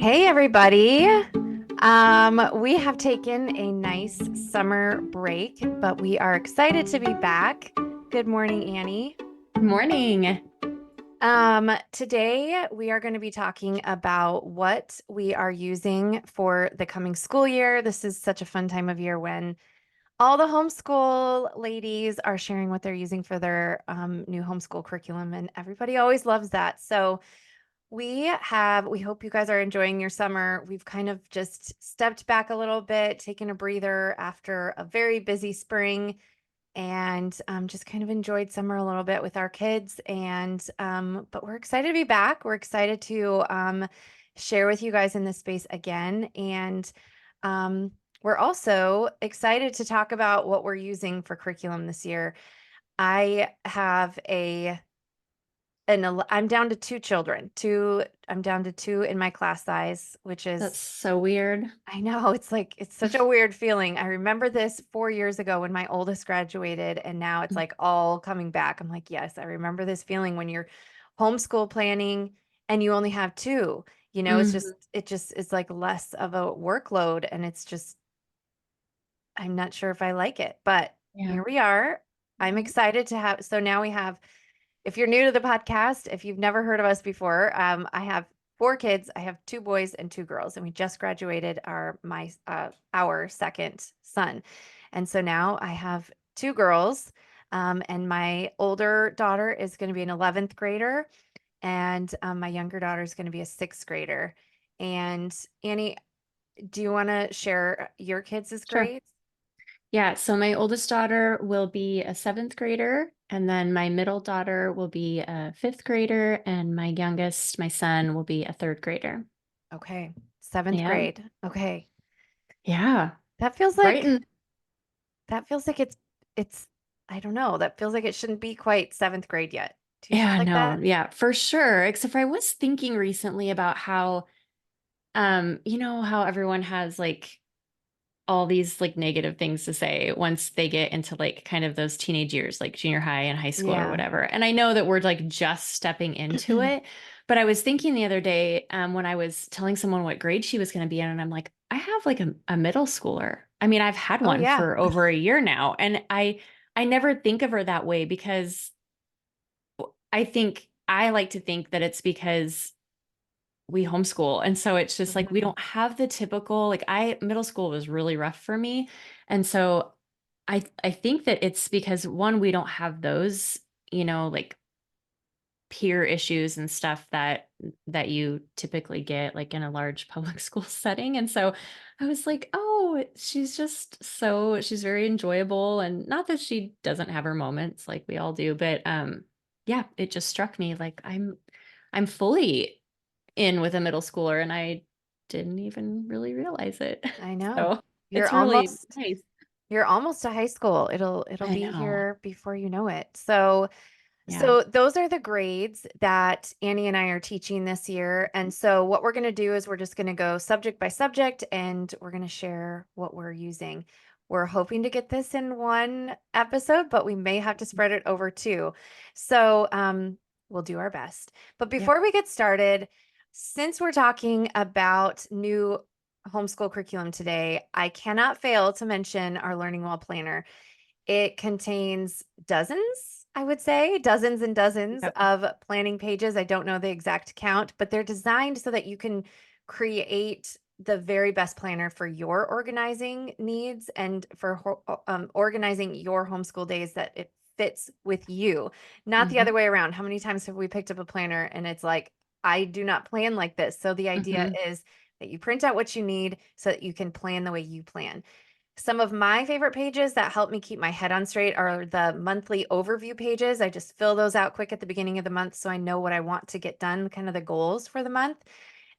Hey everybody. We have taken a nice summer break, but we are excited to be back. Good morning, Annie. Morning. Today we are going to be talking about what we are using for the coming school year. This is such a fun time of year when all the homeschool ladies are sharing what they're using for their new homeschool curriculum, and everybody always loves that. So we hope you guys are enjoying your summer. We've kind of just stepped back a little bit, taken a breather after a very busy spring, and just kind of enjoyed summer a little bit with our kids. But we're excited to be back. We're excited to share with you guys in this space again. And um, we're also excited to talk about what we're using for curriculum this year. I have I'm down to two children. I'm down to two in my class size, which That's is, so weird. I know, it's such a weird feeling. I remember this 4 years ago when my oldest graduated, and now it's like all coming back. I'm like, yes, I remember this feeling when you're homeschool planning and you only have two. Mhm. It just is like less of a workload, and I'm not sure if I like it, but Yeah. here we are. I'm Mhm. excited to have, so now we have if you're new to the podcast, if you've never heard of us before, I have four kids. I have two boys and two girls, and we just graduated our second son, and so now I have two girls, and my older daughter is going to be an 11th grader, and my younger daughter is going to be a sixth grader. And Annie, do you want to share your kids' Sure. grades? Yeah. So my oldest daughter will be a seventh grader, and then my middle daughter will be a fifth grader, and my youngest, my son, will be a third grader. Okay, seventh Yeah. grade. Okay, Yeah. that feels like Brighton. That feels like it's I don't know, that feels like it shouldn't be quite 7th grade yet. Do you feel Yeah, like no, that? yeah, for sure. Except for I was thinking recently about how, how everyone has like all these like negative things to say once they get into like kind of those teenage years, like junior high and high school or Yeah. whatever. And I know that we're like just stepping into it, but I was thinking the other day when I was telling someone what grade she was going to be in, and I'm like, I have like a middle schooler. I mean, I've had Oh, one yeah. for over a year now, and I never think of her that way because I think I like to think that it's because we homeschool. And so it's just like we Mhm. don't have the typical like I middle school was really rough for me. And so I think that it's because one, we don't have those, like peer issues and stuff that you typically get like in a large public school setting. And so I was like, oh, she's very enjoyable. And not that she doesn't have her moments like we all do, but yeah, it just struck me like I'm fully in with a middle schooler and I didn't even really realize it. I know. So You're it's really almost nice. you're almost to high school. It'll I be know. here before you know it. So Yeah. So those are the grades that Annie and I are teaching this year. And so what we're going to do is we're just going to go subject by subject, and we're going to share what we're using. We're hoping to get this in one episode, but we may have to spread it over two. So we'll do our best. But Yep. before we get started, since we're talking about new homeschool curriculum today, I cannot fail to mention our Learning Well Planner. It contains dozens, I would say, dozens and dozens Yep. of planning pages. I don't know the exact count, but they're designed so that you can create the very best planner for your organizing needs and for organizing your homeschool days that it fits with you, not the other Hmm. way around. How many times have we picked up a planner and it's like, I do not plan like this? So the idea Hmm. is that you print out what you need so that you can plan the way you plan. Some of my favorite pages that help me keep my head on straight are the monthly overview pages. I just fill those out quick at the beginning of the month so I know what I want to get done, kind of the goals for the month.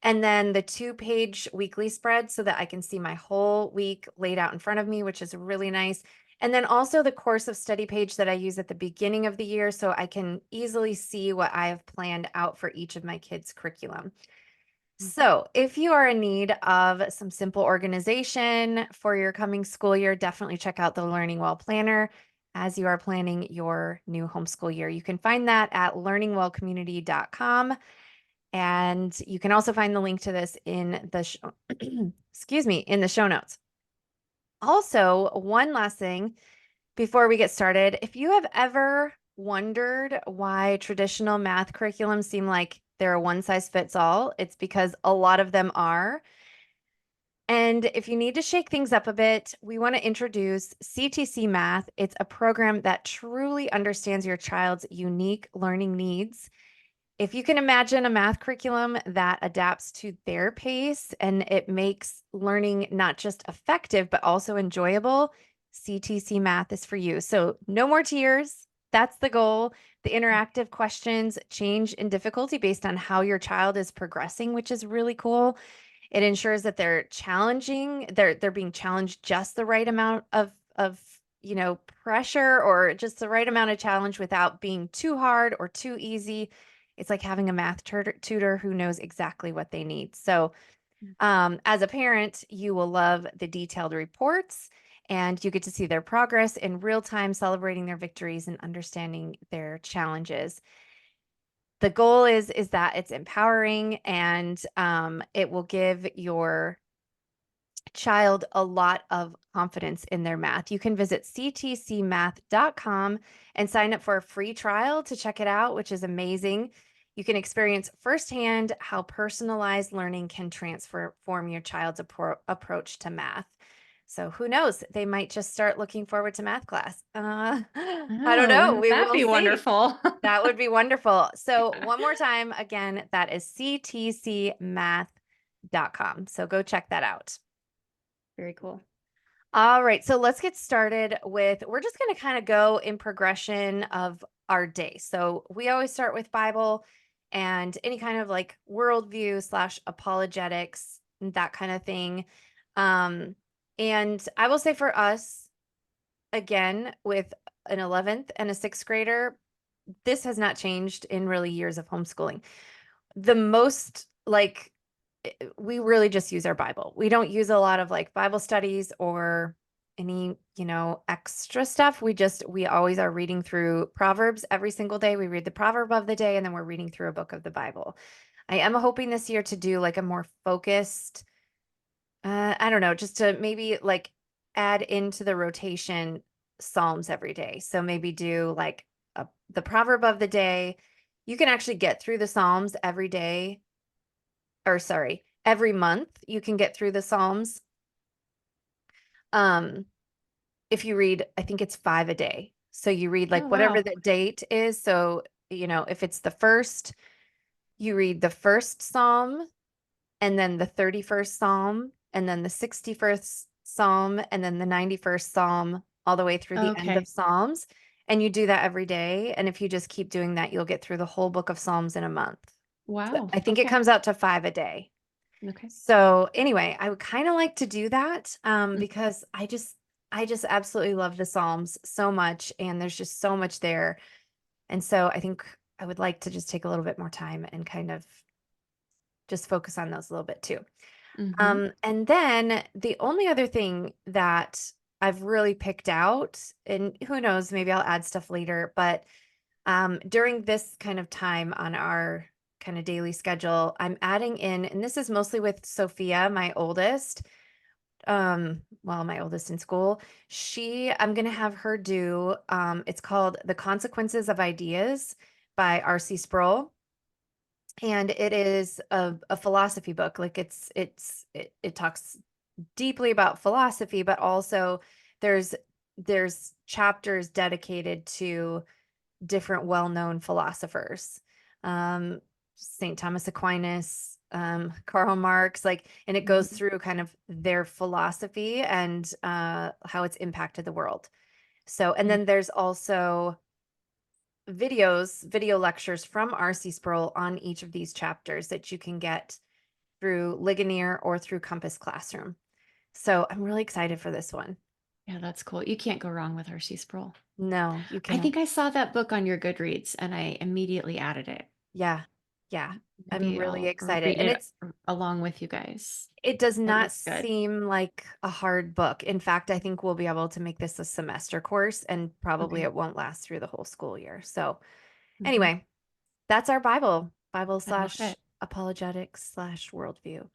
And then the 2-page weekly spread so that I can see my whole week laid out in front of me, which is really nice. And then also the course of study page that I use at the beginning of the year so I can easily see what I have planned out for each of my kids' curriculum. So, if you are in need of some simple organization for your coming school year, definitely check out the Learning Well Planner as you are planning your new homeschool year. You can find that at learningwellcommunity.com. And you can also find the link to this in the excuse me, in the show notes. Also, one last thing before we get started, if you have ever wondered why traditional math curriculums seem like they're a one size fits all, it's because a lot of them are. And if you need to shake things up a bit, we want to introduce CTC Math. It's a program that truly understands your child's unique learning needs. If you can imagine a math curriculum that adapts to their pace and it makes learning not just effective, but also enjoyable, CTC Math is for you. So, no more tears. That's the goal. The interactive questions change in difficulty based on how your child is progressing, which is really cool. It ensures that they're being challenged just the right amount of pressure, or just the right amount of challenge without being too hard or too easy. It's like having a math tutor who knows exactly what they need. So, as a parent, you will love the detailed reports, and you get to see their progress in real time, celebrating their victories and understanding their challenges. The goal is that it's empowering, and it will give your child a lot of confidence in their math. You can visit ctcmath.com and sign up for a free trial to check it out, which is amazing. You can experience firsthand how personalized learning can transform your child's approach to math. So who knows? They might just start looking forward to math class. I don't Oh, know. wouldn't We that will be see. wonderful? That would be wonderful. So, Yeah. one more time, again, that is ctcmath.com. So, go check that out. Very cool. All right, so let's get started with, we're just going to kind of go in progression of our day. So we always start with Bible and any kind of like worldview slash apologetics, that kind of thing. Um, and I will say for us, again, with an 11th and a sixth grader, this has not changed in really years of homeschooling. The most like we really just use our Bible. We don't use a lot of like Bible studies or any, extra stuff. We always are reading through Proverbs every single day. We read the proverb of the day and then we're reading through a book of the Bible. I am hoping this year to do like a more focused, I don't know, just to maybe like add into the rotation Psalms every day. So maybe do like the proverb of the day. You can actually get through the Psalms every day, or sorry, every month you can get through the Psalms. Um, if you read, I think it's 5 a day. So you read Oh, like whatever wow. the date is. So, if it's the first, you read the first Psalm and then the 31st Psalm and then the 61st Psalm and then the 91st Psalm all the way through the end Okay. of Psalms. And you do that every day. And if you just keep doing that, you'll get through the whole book of Psalms in a month. So Wow. I think it Okay. comes out to 5 a day. Okay. So anyway, I would kind of like to do that Mm. because I just absolutely love the Psalms so much, and there's just so much there. And so I think I would like to just take a little bit more time and kind of just focus on those a little bit too. Mm-hmm. And then the only other thing that I've really picked out, and who knows, maybe I'll add stuff later, but during this kind of time on our kind of daily schedule, I'm adding in, and this is mostly with Sophia, my oldest. Well, my oldest in school. I'm going to have her do, it's called The Consequences of Ideas by R.C. Sproul. And it is a philosophy book. Like it talks deeply about philosophy, but also there's chapters dedicated to different well-known philosophers. Um, St. Thomas Aquinas, Karl Marx, like, and it goes Mm-hmm. through kind of their philosophy and how it's impacted the world. So, and then there's also video lectures from R.C. Sproul on each of these chapters that you can get through Ligonier or through Compass Classroom. So I'm really excited for this one. Yeah, that's cool. You can't go wrong with R.C. Sproul. No, you I can't. think I saw that book on your Goodreads and I immediately added it. Yeah. Yeah. I'm Maybe really I'll excited. read And it along with you guys. it does It not looks good. seem like a hard book. In fact, I think we'll be able to make this a semester course, and probably Okay. it won't last through the whole school year. So Hmm. anyway, that's our Bible I love slash it. apologetics/worldview.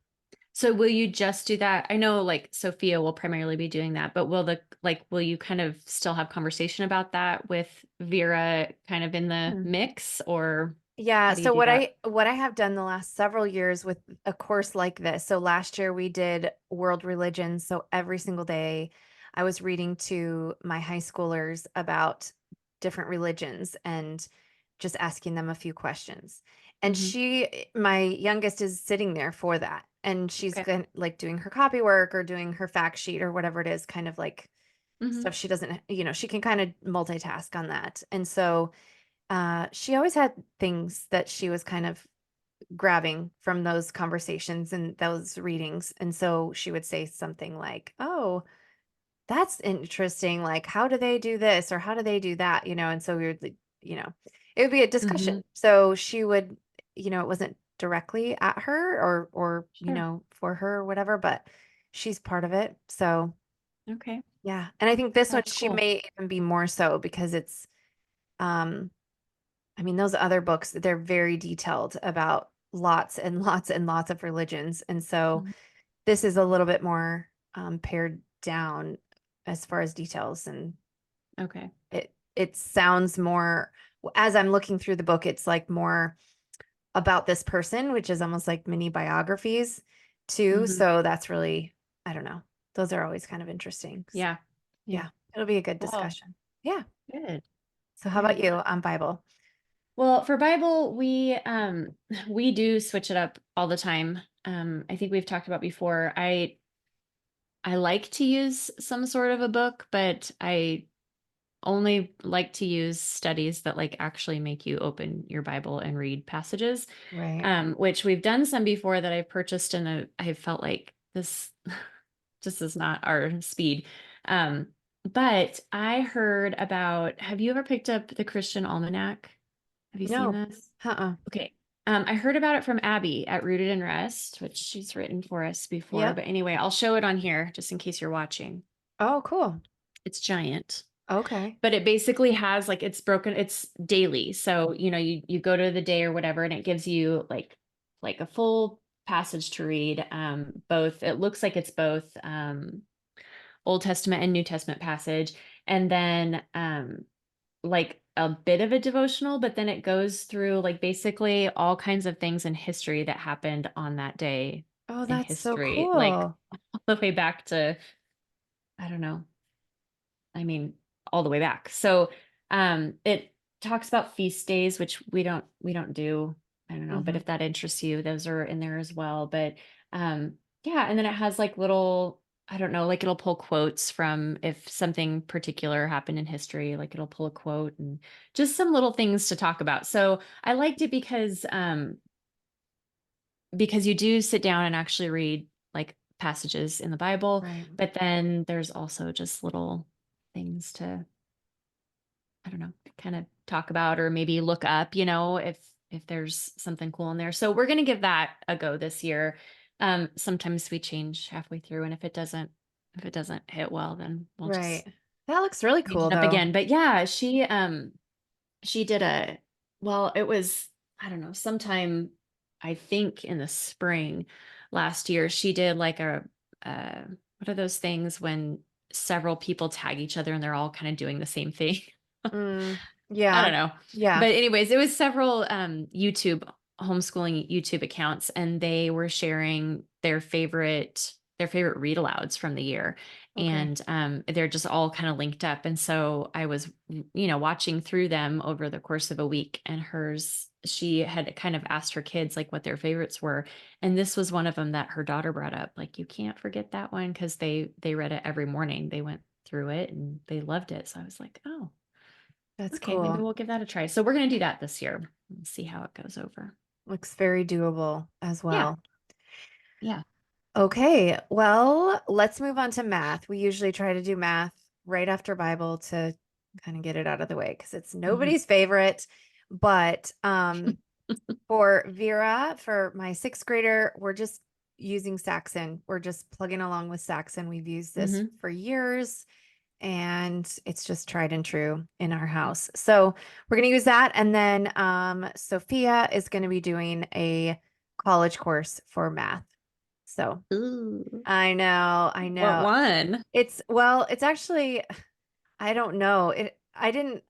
So will you just do that? I know like Sophia will primarily be doing that, but will you kind of still have conversation about that with Vera kind of in the mix, or Yeah, how do you so do that? what I have done the last several years with a course like this. So last year we did world religions, so every single day I was reading to my high schoolers about different religions and just asking them a few questions. And Hmm. my youngest is sitting there for that. And she's Okay. going like doing her copy work or doing her fact sheet or whatever it is, kind of like Hmm. stuff she doesn't, she can kind of multitask on that. And so she always had things that she was kind of grabbing from those conversations and those readings. And so she would say something like, "Oh, that's interesting. Like, how do they do this or how do they do that?" And so we would, like, it would be a discussion. Hmm. So she would, it wasn't directly at her or, Sure. for her or whatever, but she's part of it. So Okay. yeah. And I think this one That's she cool. may even be more so because it's, um, I mean, those other books, they're very detailed about lots and lots and lots of religions. And so Mhm. this is a little bit more pared down as far as details. And Okay. it sounds more, as I'm looking through the book, it's like more about this person, which is almost like mini biographies too. Hmm. So that's really, I don't know. Those are always kind of interesting. So, Yeah. Yeah. yeah, it'll be a good Well, discussion. Yeah. good. So how about Good. you on Bible? Well, for Bible, we do switch it up all the time. I think we've talked about before. I like to use some sort of a book, but I only like to use studies that like actually make you open your Bible and read passages. Right. Which we've done some before that I've purchased, and I felt like this just is not our speed. Um, but I heard about, have you ever picked up the Christian Almanac? Have you seen No. this? Uh-uh. Okay. I heard about it from Abby at Rooted in Rest, which she's written for us before. Yep. But anyway, I'll show it on here just in case you're watching. Oh, cool. It's giant, Okay. but it basically has like it's daily. So, you go to the day or whatever, and it gives you like a full passage to read. Both it looks like it's both Old Testament and New Testament passage. And then like a bit of a devotional, but then it goes through like basically all kinds of things in history that happened on that day Oh, in that's so history, like cool. all the way back to, I don't know, I mean, all the way back. So it talks about feast days, which we don't do. I don't know, but Hmm. if that interests you, those are in there as well. But yeah, and then it has like little, I don't know, like it'll pull quotes from if something particular happened in history, like it'll pull a quote and just some little things to talk about. So I liked it because you do sit down and actually read like passages in the Bible, Right. but then there's also just little things to, I don't know, kind of talk about or maybe look up, if there's something cool in there. So we're gonna give that a go this year. Sometimes we change halfway through, and if it doesn't hit well, then we'll just Right. That looks really change cool it up though. again. But yeah, she did well, it was, I don't know, sometime I think in the spring last year, she did like uh, what are those things when several people tag each other and they're all kind of doing the same thing? Mm, I yeah. don't know. Yeah. But anyways, it was several homeschooling YouTube accounts, and they were sharing their favorite read alouds from the year. Okay. And they're just all kind of linked up. And so I was, watching through them over the course of a week, and she had kind of asked her kids like what their favorites were. And this was one of them that her daughter brought up. Like, you can't forget that one, because they read it every morning. They went through it and they loved it. So I was like, oh, That's okay, maybe cool. we'll give that a try. So we're going to do that this year and see how it goes over. Looks very doable as Yeah. well. Yeah. Okay. Well, let's move on to math. We usually try to do math right after Bible to kind of get it out of the way because it's Hmm. nobody's favorite. But for Vera, for my sixth grader, we're just using Saxon. We're just plugging along with Saxon. We've used this Hmm. for years and it's just tried and true in our house. So we're going to use that. And then Sophia is going to be doing a college course for math. So Ooh. I What know. one? It's actually, I don't know. I don't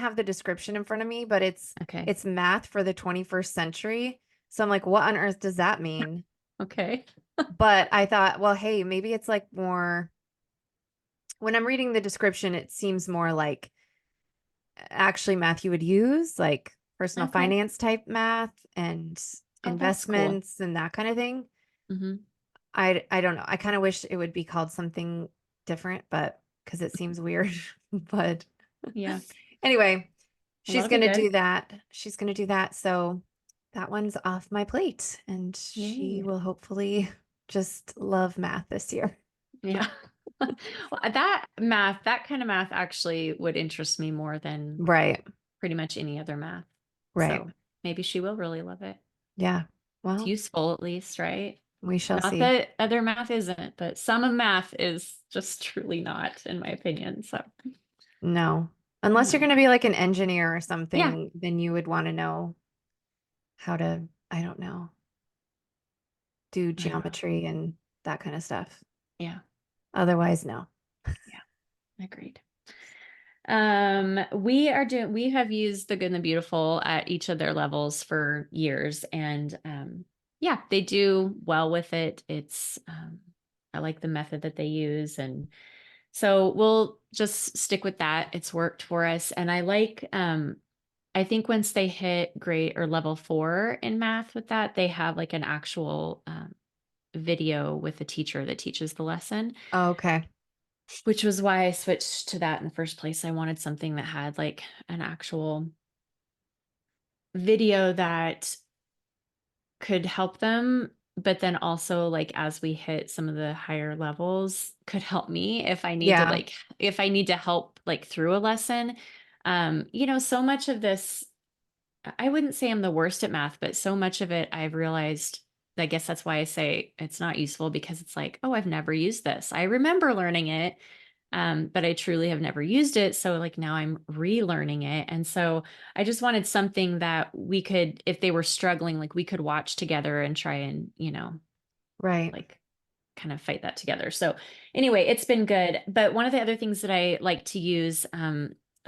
have the description in front of me, but Okay. it's math for the 21st century. So I'm like, what on earth does that mean? Okay. But I thought, well, hey, maybe it's like more, when I'm reading the description, it seems more like actually math you would use, like personal Okay. finance type math and Oh, that's cool. investments and that kind of thing. Hmm. I don't know. I kind of wish it would be called something different, but because it seems weird. But Yeah. anyway, Well, she's that'll be gonna good. do that. She's gonna do that. So that one's off my plate, and she Yay. will hopefully just love math this year. Yeah. Well, that kind of math actually would interest me more than Right, pretty much any other math. right. So maybe she will really love it. Yeah. It's Well, useful at least, right? we shall Not see. that other math isn't, but some of math is just truly not, in my opinion. So, No. Unless you're yeah. gonna be like an engineer or Yeah. something, then you would want to know how to, I don't know, do I don't know. geometry and that kind of stuff. Yeah. Otherwise, no. Yeah. Agreed. We have used the good and the beautiful at each of their levels for years, and yeah, they do well with it. I like the method that they use, and so we'll just stick with that. It's worked for us, and I think once they hit grade or level 4 in math with that, they have like an actual video with a teacher that teaches the lesson, Okay. which was why I switched to that in the first place. I wanted something that had like an actual video that could help them, but then also like as we hit some of the higher levels could help me Yeah. if I need to help like through a lesson. So much of this, I wouldn't say I'm the worst at math, but so much of it I've realized, I guess that's why I say it's not useful, because it's like, oh, I've never used this. I remember learning it, but I truly have never used it. So like now I'm relearning it. And so I just wanted something that we could, if they were struggling, like we could watch together and try and, Right. like kind of fight that together. So anyway, it's been good. But one of the other things that I like to use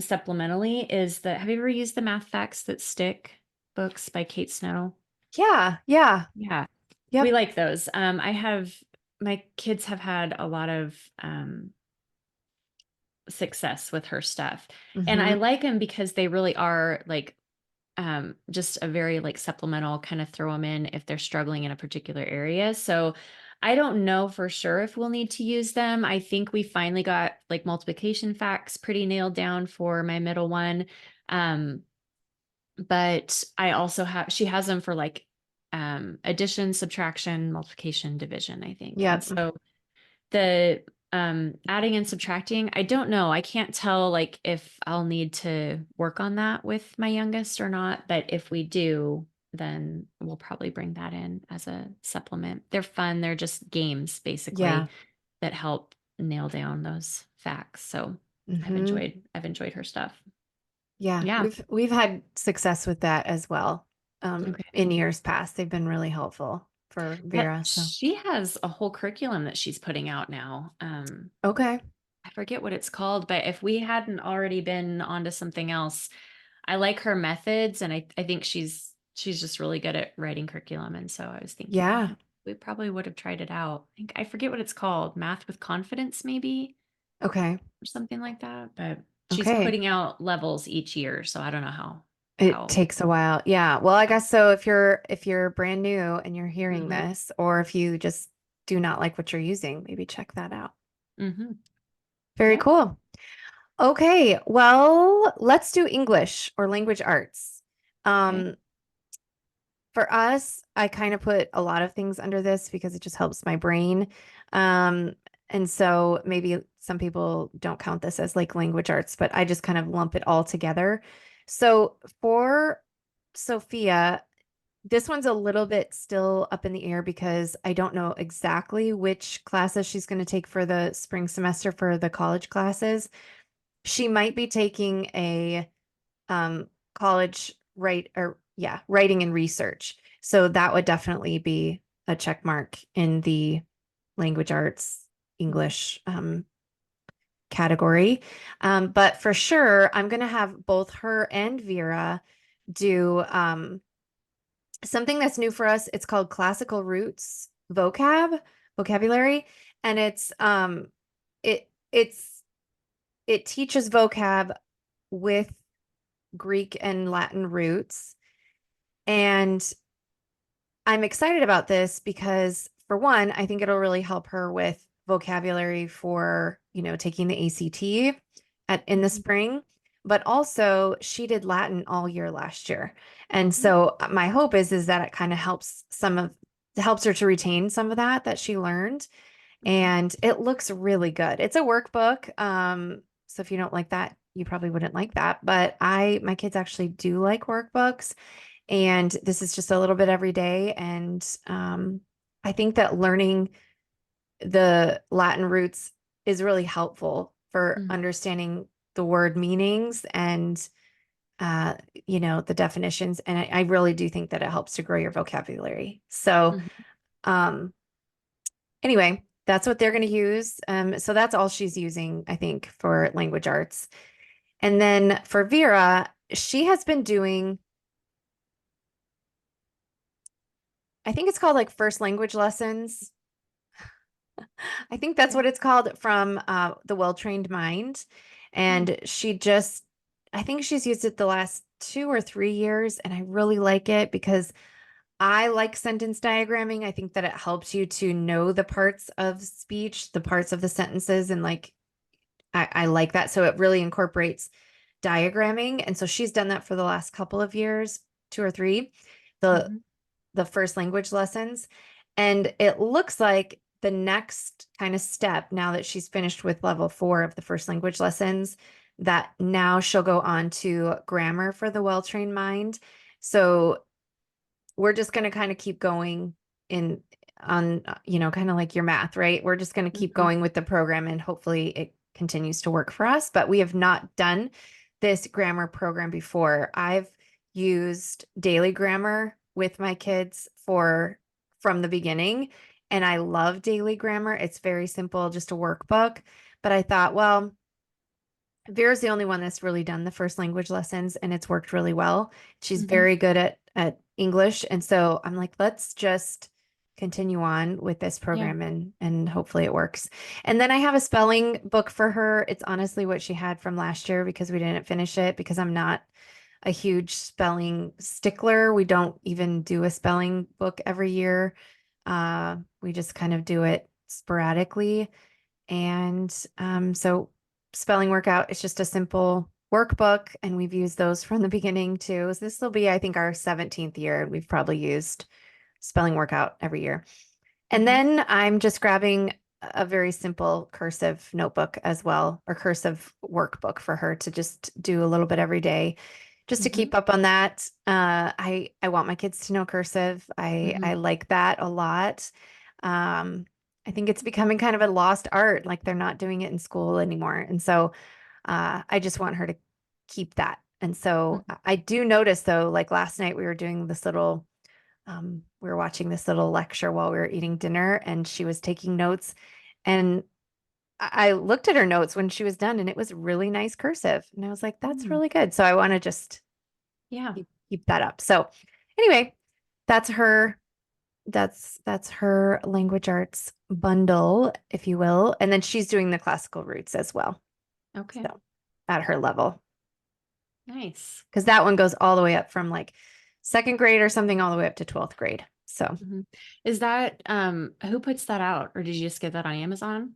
supplementally is have you ever used the Math Facts That Stick books by Kate Snow? Yeah. Yeah. Yeah, we Yep. like those. My kids have had a lot of success with her stuff. And I Mm-hmm. like them because they really are like just a very like supplemental, kind of throw them in if they're struggling in a particular area. So I don't know for sure if we'll need to use them. I think we finally got like multiplication facts pretty nailed down for my middle one. Um, but I also she has them for like addition, subtraction, multiplication, division, I think. And Yep. so the adding and subtracting, I don't know. I can't tell like if I'll need to work on that with my youngest or not, but if we do, then we'll probably bring that in as a supplement. They're fun. They're just games Yeah. basically that help nail down those facts. So Mm-hmm. I've enjoyed her stuff. Yeah. Yeah. We've had success with that as well. In Okay. years past, they've been really helpful for Vera. So She has a whole curriculum that she's putting out now. okay. I forget what it's called, but if we hadn't already been onto something else, I like her methods, and I think she's just really good at writing curriculum. And so I was thinking Yeah. we probably would have tried it out. I forget what it's called, Math with Confidence, maybe, Okay. or something like that. But she's Okay. putting out levels each year, so I don't know It how. takes a while. Yeah. Well, I guess so if you're brand new and you're hearing Hmm. this, or if you just do not like what you're using, maybe check that out. Hmm. Very Yep. cool. Okay, well, let's do English or language arts. Okay. Um, for us, I kind of put a lot of things under this because it just helps my brain. Um, and so maybe some people don't count this as like language arts, but I just kind of lump it all together. So for Sophia, this one's a little bit still up in the air because I don't know exactly which classes she's going to take for the spring semester for the college classes. She might be taking a college writing and research. So that would definitely be a check mark in the language arts Mhm. English category. But for sure, I'm going to have both her and Vera do something that's new for us. It's called Classical Roots Vocabulary, and it it's it teaches vocab with Greek and Latin roots. And I'm excited about this because, for one, I think it'll really help her with vocabulary for, taking the ACT in the Mhm. spring. But also, she did Latin all year last year. And Mhm. so my hope is that it kind of helps her to retain some of that she learned. Mhm. And it looks really good. It's a workbook. So if you don't like that, you probably wouldn't like that. But my kids actually do like workbooks. And this is just a little bit every day. And I think that learning the Latin roots is really helpful for Mhm. understanding the word meanings and, the definitions. And I really do think that it helps to grow your vocabulary. So, Mhm. um, anyway, that's what they're going to use. So that's all she's using, I think, for language arts. And then for Vera, she has been doing, I think it's called like first language lessons. I think that's Okay. what it's called from the Well-Trained Mind. Hmm. And I think she's used it the last 2 or 3 years. And I really like it because I like sentence diagramming. I think that it helps you to know the parts of speech, the parts of the sentences, and like I like that. So it really incorporates diagramming. And so she's done that for the last couple of years, 2 or 3, the Mhm. the first language lessons. And it looks like the next kind of step, now that she's finished with level 4 of the first language lessons, that now she'll go on to grammar for the well-trained mind. So we're just going to kind of keep going in on kind of like your math, right? We're just going to keep Mhm. going with the program and hopefully it continues to work for us. But we have not done this grammar program before. I've used daily grammar with my kids for from the beginning, and I love daily grammar. It's very simple, just a workbook. But I thought, well, Vera's the only one that's really done the first language lessons and it's worked really well. She's Mhm. very good at English. And so I'm like, let's just continue on with this Yeah. program and hopefully it works. And then I have a spelling book for her. It's honestly what she had from last year because we didn't finish it because I'm not a huge spelling stickler. We don't even do a spelling book every year. We just kind of do it sporadically. And so spelling workout, it's just a simple workbook, and we've used those from the beginning too. So this will be, I think, our 17th year, and we've probably used spelling workout every year. And Mhm. then I'm just grabbing a very simple cursive notebook as well, or cursive workbook for her to just do a little bit every day, just to Mhm. keep up on that. I want my kids to know cursive. I Mhm. like that a lot. Um, I think it's becoming kind of a lost art, like they're not doing it in school anymore. And so I just want her to keep that. And so Mhm. I do notice though, like last night we were doing this little we were watching this little lecture while we were eating dinner and she was taking notes. And I looked at her notes when she was done and it was really nice cursive. And I was like, that's Mm. really good. So I want to just Yeah. keep that up. So anyway, that's her. That's her language arts bundle, if you will. And then she's doing the classical roots as well. Okay. So at her level, Nice. because that one goes all the way up from like second grade or something all the way up to 12th grade. So Mhm. Is that who puts that out, or did you just get that on Amazon?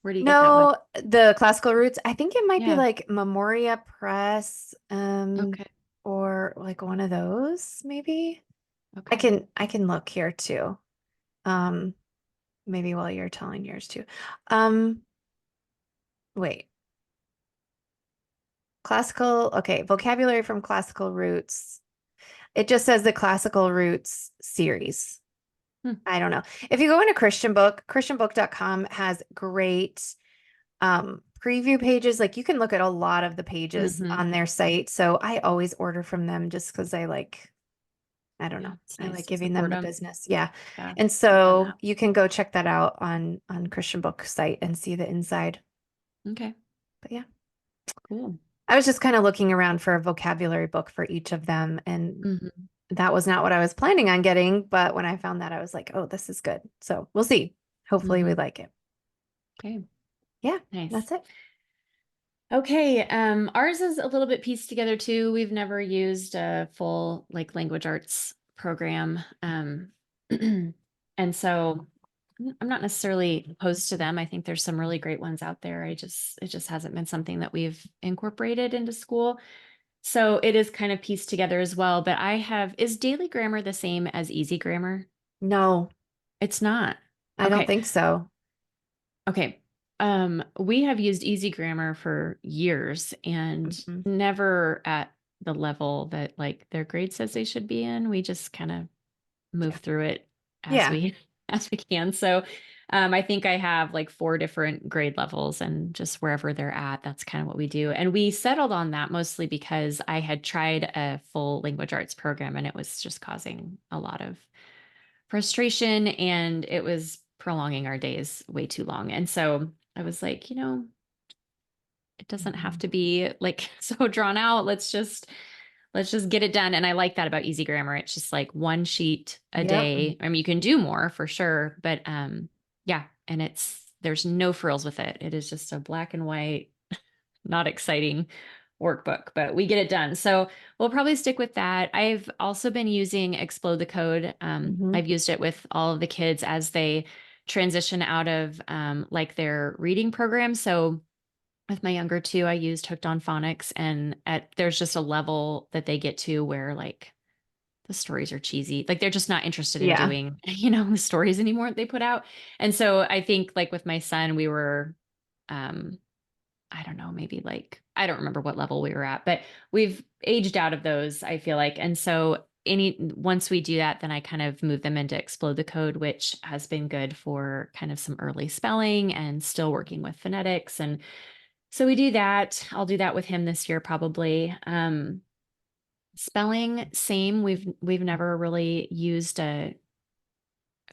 Where do you get that one? no, the classical roots, I think it might be Yeah. like Memoria Press, Okay. or like one of those, maybe. I Okay. can I can look here too. Um, maybe while you're telling yours too. Um, wait. Classical, okay, vocabulary from classical roots. It just says the classical roots series. Hmm. I don't know. If you go into Christian Book, christianbook.com has great preview pages. Like you can look at a lot of the pages Mhm. on their site. So I always order from them just because I like I don't Yeah, know. it's I nice like to giving them support the them. business. Yeah. Yeah, And I've done so that. you can go check that out on Christian Book site and see the inside. Okay, But yeah, cool. I was just kind of looking around for a vocabulary book for each of them, and Hmm. that was not what I was planning on getting, but when I found that I was like, "Oh, this is good." So, we'll see. Hopefully we Hmm. like it. Okay, Yeah, nice. that's it. Okay, ours is a little bit pieced together too. We've never used a full like language arts program. And so I'm not necessarily opposed to them. I think there's some really great ones out there. It just hasn't been something that we've incorporated into school. So it is kind of pieced together as well. But is daily grammar the same as easy grammar? No, It's not. I don't Okay. think so. Okay. We have used easy grammar for years and Mhm. never at the level that like their grade says they should be in. We just kind of move Yeah. through it as Yeah. we as we can. So I think I have like four different grade levels and just wherever they're at, that's kind of what we do. And we settled on that mostly because I had tried a full language arts program and it was just causing a lot of frustration and it was prolonging our days way too long. And so I was like, it doesn't have Mhm. to be like so drawn out. Let's just get it done. And I like that about easy grammar. It's just like one sheet a Yep. day. I mean, you can do more for sure, but yeah, and there's no frills with it. It is just a black and white, not exciting workbook, but we get it done. So we'll probably stick with that. I've also been using Explode the Code. Hmm. I've used it with all of the kids as they transition out of like their reading program. So with my younger two, I used Hooked on Phonics, and there's just a level that they get to where like the stories are cheesy. Like they're just not interested in Yeah. doing, the stories anymore they put out. And so I think like with my son, we were um I don't know, maybe like I don't remember what level we were at, but we've aged out of those, I feel like. And so once we do that, then I kind of move them into Explode the Code, which has been good for kind of some early spelling and still working with phonetics. And so we do that. I'll do that with him this year probably. Spelling, same. We've never really used a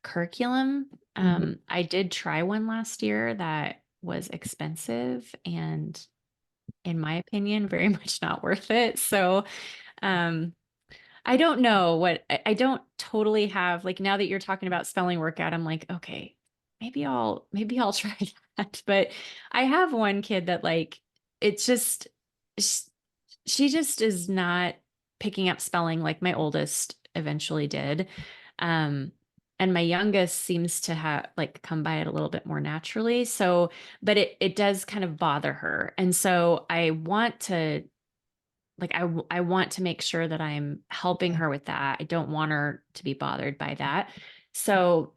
curriculum. Hmm. I did try one last year that was expensive and in my opinion, very much not worth it. So, um, I don't know I don't totally have like now that you're talking about spelling workout, I'm like, okay, maybe I'll try that. But I have one kid that like it's just sh- she just is not picking up spelling like my oldest eventually did. Um, and my youngest seems to have like come by it a little bit more naturally. So, but it does kind of bother her. And so I want to I want to make sure that I'm helping Okay. her with that. I don't want her to be bothered by that. So,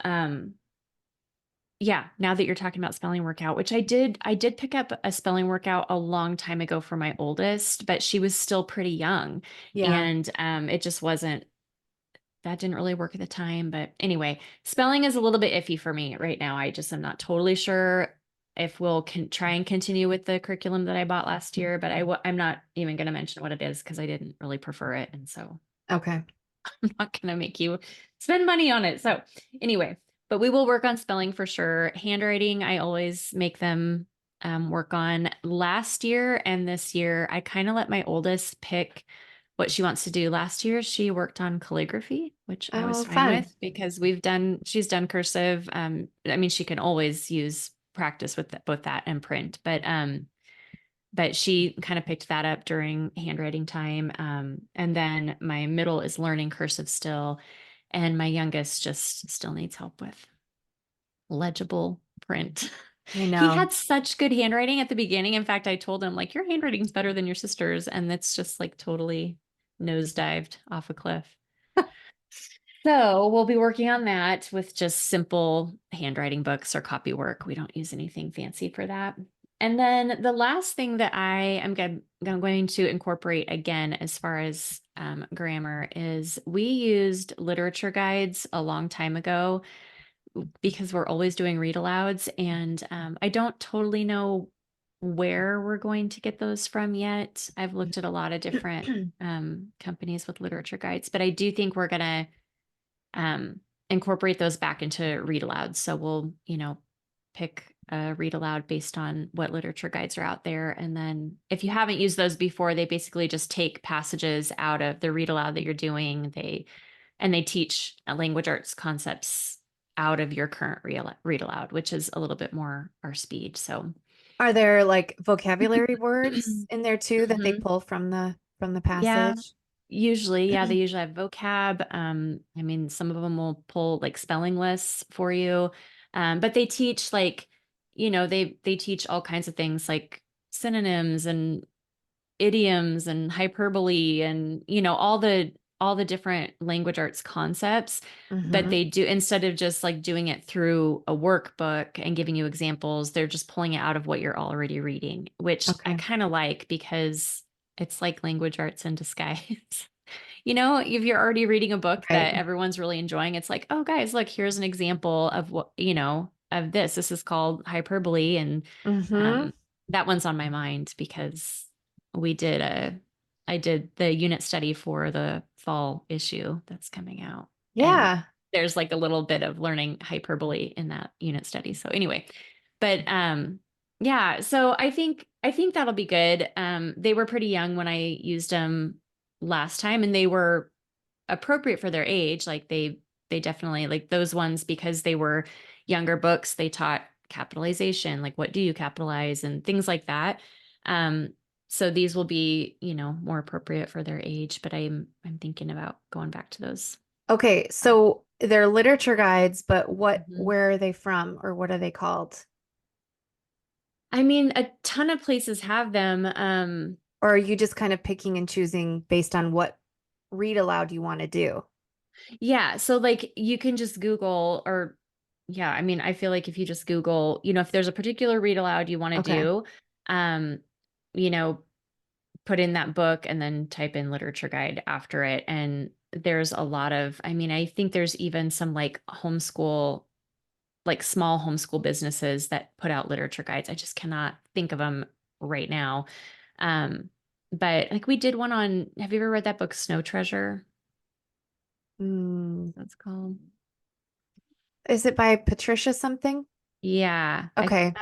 yeah, now that you're talking about spelling workout, which I did pick up a spelling workout a long time ago for my oldest, but she was still pretty young Yeah. and it just wasn't that didn't really work at the time, but anyway, spelling is a little bit iffy for me right now. I just am not totally sure if we'll try and continue with the curriculum that I bought last year, but I'm not even going to mention what it is because I didn't really prefer it, and so Okay. I'm not going to make you spend money on it. So anyway, but we will work on spelling for sure. Handwriting, I always make them work on. Last year and this year, I kind of let my oldest pick what she wants to do. Last year, she worked on calligraphy, which I was Oh, fine fun. with because she's done cursive. I mean, she can always use practice with both that and print, but she kind of picked that up during handwriting time. And then my middle is learning cursive still, and my youngest just still needs help with legible print. I He know. had such good handwriting at the beginning. In fact, I told him, like, your handwriting's better than your sister's. And that's just like totally nosedived off a cliff. So we'll be working on that with just simple handwriting books or copy work. We don't use anything fancy for that. And then the last thing that I'm going to incorporate again, as far as grammar, is we used literature guides a long time ago because we're always doing read alouds. And I don't totally know where we're going to get those from yet. I've looked at a lot of different companies with literature guides, but I do think we're going to incorporate those back into read aloud. So we'll, pick a read aloud based on what literature guides are out there. And then if you haven't used those before, they basically just take passages out of the read aloud that you're doing. They teach language arts concepts out of your current read aloud, which is a little bit more our speed. So Are there like vocabulary words in there too that they Mhm. pull from the Yeah, passage? usually, yeah, they usually have vocab. I mean, some of them will pull like spelling lists for you. But they teach like, they teach all kinds of things like synonyms and idioms and hyperbole and, all the different language arts concepts. But Hmm. they do, instead of just like doing it through a workbook and giving you examples, they're just pulling it out of what you're already reading, which I Okay. kind of like because it's like language arts in disguise. If you're already reading a book Right. that everyone's really enjoying, it's like, oh, guys, look, here's an example of what, of this. This is called hyperbole. And Hmm. um, that one's on my mind because we did I did the unit study for the fall issue that's coming out. And Yeah. there's like a little bit of learning hyperbole in that unit study. So anyway, but yeah, so I think that'll be good. They were pretty young when I used them last time, and they were appropriate for their age. Like they definitely like those ones because they were younger books. They taught capitalization, like what do you capitalize and things like that. Um, so these will be, more appropriate for their age, but I'm thinking about going back to those. Okay. So they're literature guides, but Mhm. where are they from or what are they called? I mean, a ton of places have them. Or are you just kind of picking and choosing based on what read aloud you want to do? Yeah, so like you can just Google or yeah, I mean, I feel like if you just Google, if there's a particular read aloud you want to Okay. do, um, you know, put in that book and then type in literature guide after it. And there's a lot of, I mean, I think there's even some like homeschool, like small homeschool businesses that put out literature guides. I just cannot think of them right now. Um, but like we did one on, have you ever read that book, Snow Treasure? Mm, That's called. is it by Patricia something? Yeah. Okay.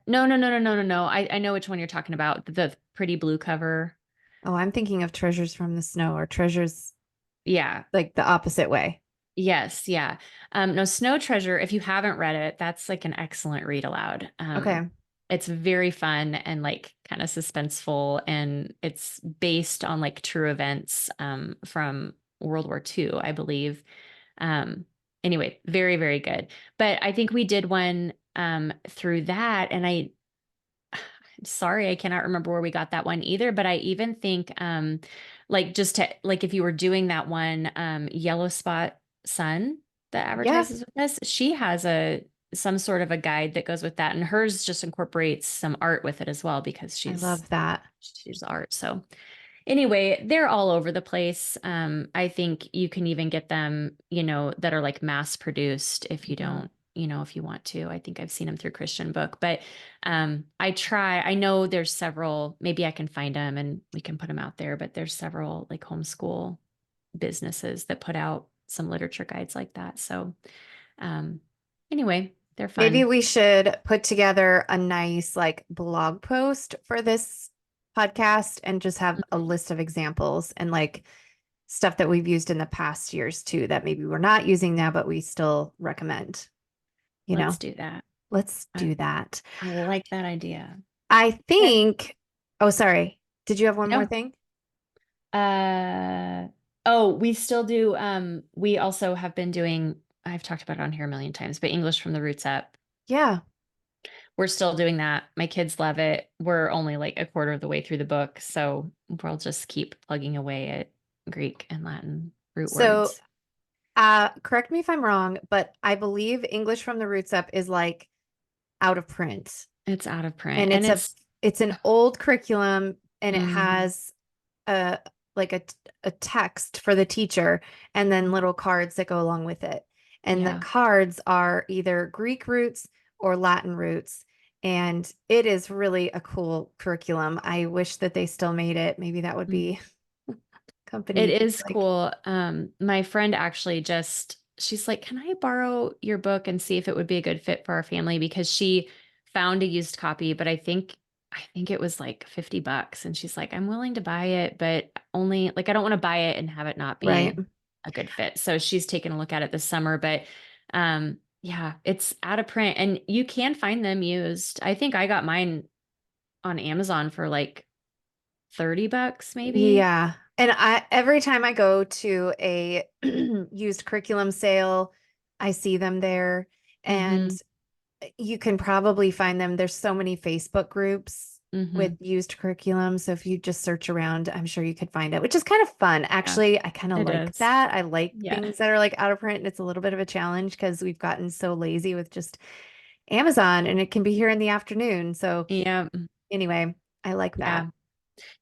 No, no, no, no, no, no, no. I know which one you're talking about. The pretty blue cover. Oh, I'm thinking of Treasures from the Snow or Treasures Yeah. like the opposite way. Yes, yeah. No, Snow Treasure, if you haven't read it, that's like an excellent read aloud. Okay. It's very fun and like kind of suspenseful, and it's based on like true events from World War II, I believe. Um, anyway, very, very good. But I think we did one through that, and sorry, I cannot remember where we got that one either, but I even think like just to like if you were doing that one Yellow Spot Sun that Yeah. advertises with us, she has a some sort of a guide that goes with that, and hers just incorporates some art with it as well because I she's love that. she's art. So anyway, they're all over the place. I think you can even get them, that are like mass produced if you Mhm. don't, if you want to. I think I've seen them through Christian Book, but I know there's several, maybe I can find them and we can put them out there, but there's several like homeschool businesses that put out some literature guides like that. So, um, anyway, they're Maybe fun. we should put together a nice like blog post for this podcast and just have a Mhm. list of examples and like stuff that we've used in the past years too that maybe we're not using now, but we still recommend, you Let's know? do that. Let's I, do that. I like that idea. I Okay. think, oh, sorry. Did you have one more No. thing? Uh, oh, we still do. We also have been doing, I've talked about it on here a million times, but English from the Roots up. Yeah. We're still doing that. My kids love it. We're only like a quarter of the way through the book, so we'll just keep plugging away at Greek and Latin root So, words. correct me if I'm wrong, but I believe English from the Roots Up is like out of print. It's out of print And and it's it's an old curriculum and it mhm, has a like a text for the teacher and then mhm. little cards that go along with it. And the Yeah. cards are either Greek roots or Latin roots. And it is really a cool curriculum. I wish that they still made it. Maybe that would Mm. be It company is like, cool. My friend actually she's like, can I borrow your book and see if it would be a good fit for our family? Because she found a used copy, but I think it was like $50. And she's like, I'm willing to buy it, but only like, I don't want to buy it and have it not right. be a good fit. So she's taken a look at it this summer, but, yeah, it's out of print and you can find them used. I think I got mine on Amazon for like $30 maybe. Yeah. And every time I go to a used curriculum sale, I see them there. And Mm-hmm. you can probably find them. There's so many Facebook groups with Mm-hmm. used curriculum. So if you just search around, I'm sure you could find it, which is kind of fun. Yeah, Actually, I kind of it like is. that. I like Yeah. things that are like out of print, and it's a little bit of a challenge because we've gotten so lazy with just Amazon and it can be here in the afternoon. So Yeah. anyway, I like that. Yeah.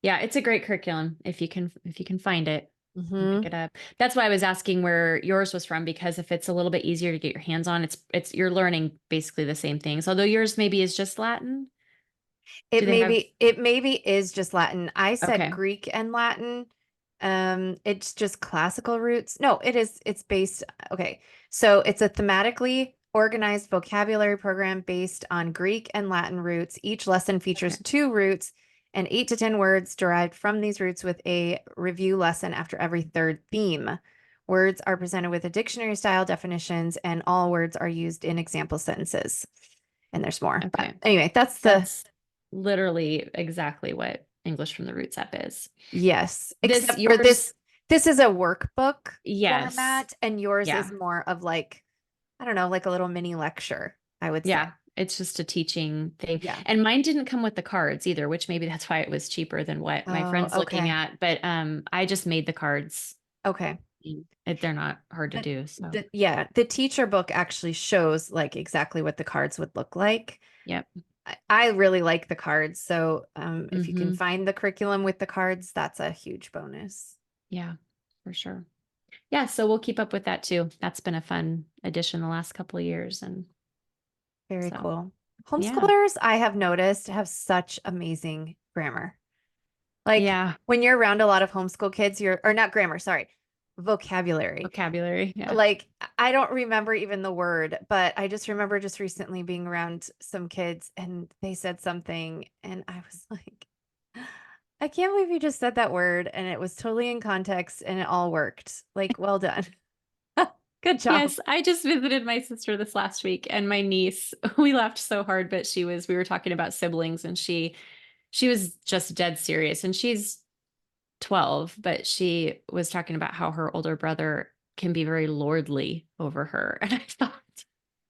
Yeah. It's a great curriculum if you can find it and pick Hmm. it up. That's why I was asking where yours was from, because if it's a little bit easier to get your hands on, you're learning basically the same things. Although yours maybe is just Latin. Do they have It maybe is just Latin. I said okay. Greek and Latin. It's just classical roots. No, it's based. Okay. So it's a thematically organized vocabulary program based on Greek and Latin roots. Each lesson features Okay. two roots and 8 to 10 words derived from these roots with a review lesson after every third theme. Words are presented with a dictionary style definitions, and all words are used in example sentences. And there's more. But Okay. anyway, that's the That's literally exactly what English from the Roots app is. yes, This except for yours, this is a workbook yes. format and yours is Yeah. more of like, I don't know, like a little mini lecture, I would say. Yeah, it's just a teaching thing. Yeah. And mine didn't come with the cards either, which maybe that's why it was cheaper than what my Oh, friend's looking okay. at. But I just made the cards. Okay. They're not hard to The, do. So, yeah, the teacher book actually shows like exactly what the cards would look like. yep. I really like the cards, so if you can Hmm. find the curriculum with the cards, that's a huge bonus. Yeah, for sure. Yeah, so we'll keep up with that too. That's been a fun addition the last couple of years. And Very so, cool. yeah. Homeschoolers, I have noticed, have such amazing grammar. Like Yeah. when you're around a lot of homeschool kids, or not grammar, sorry, vocabulary. Vocabulary. Yeah. Like I don't remember even the word, but I just remember just recently being around some kids and they said something and I was like, I can't believe you just said that word and it was totally in context and it all worked. Like, well done. Good job. Yes, I just visited my sister this last week and my niece. We laughed so hard, but we were talking about siblings and she was just dead serious and she's 12, but she was talking about how her older brother can be very lordly over her. And I thought,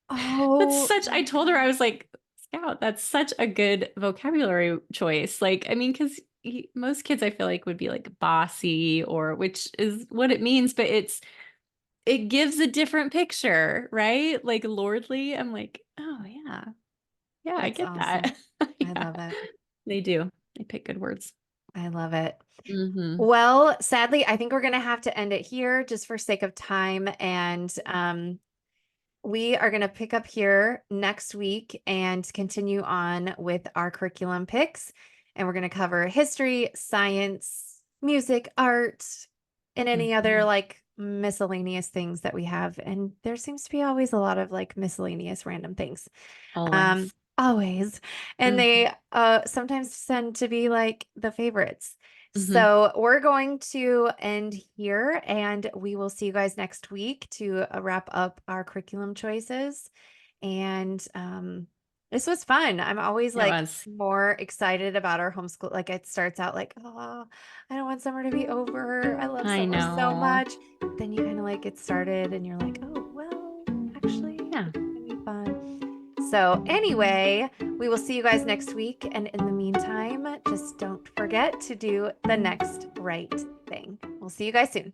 Oh, I told her, I yeah. was like, Scout, that's such a good vocabulary choice. Like, I mean, because most kids I feel like would be like bossy or which is what it means, but it gives a different picture, right? Like lordly. I'm like, oh yeah. Yeah, I That's get awesome. that. I Yeah, love it. they do. They pick good words. I love it. Hmm. Well, sadly, I think we're going to have to end it here just for sake of time. And we are going to pick up here next week and continue on with our curriculum picks. And we're going to cover history, science, music, art, and any other Hmm. like miscellaneous things that we have. And there seems to be always a lot of like miscellaneous random things. Always. Always. And Hmm. they sometimes tend to be like the favorites. Hmm. So we're going to end here and we will see you guys next week to wrap up our curriculum choices. And this was fun. I'm always It like was. more excited about our homeschool. Like it starts out like, oh, I don't want summer to be over. I love I summer so know. much. Then you kind of like get started and you're like, oh, well, actually, Yeah. it's gonna be fun. So, anyway, we will see you guys next week. And in the meantime, just don't forget to do the next right thing. We'll see you guys soon.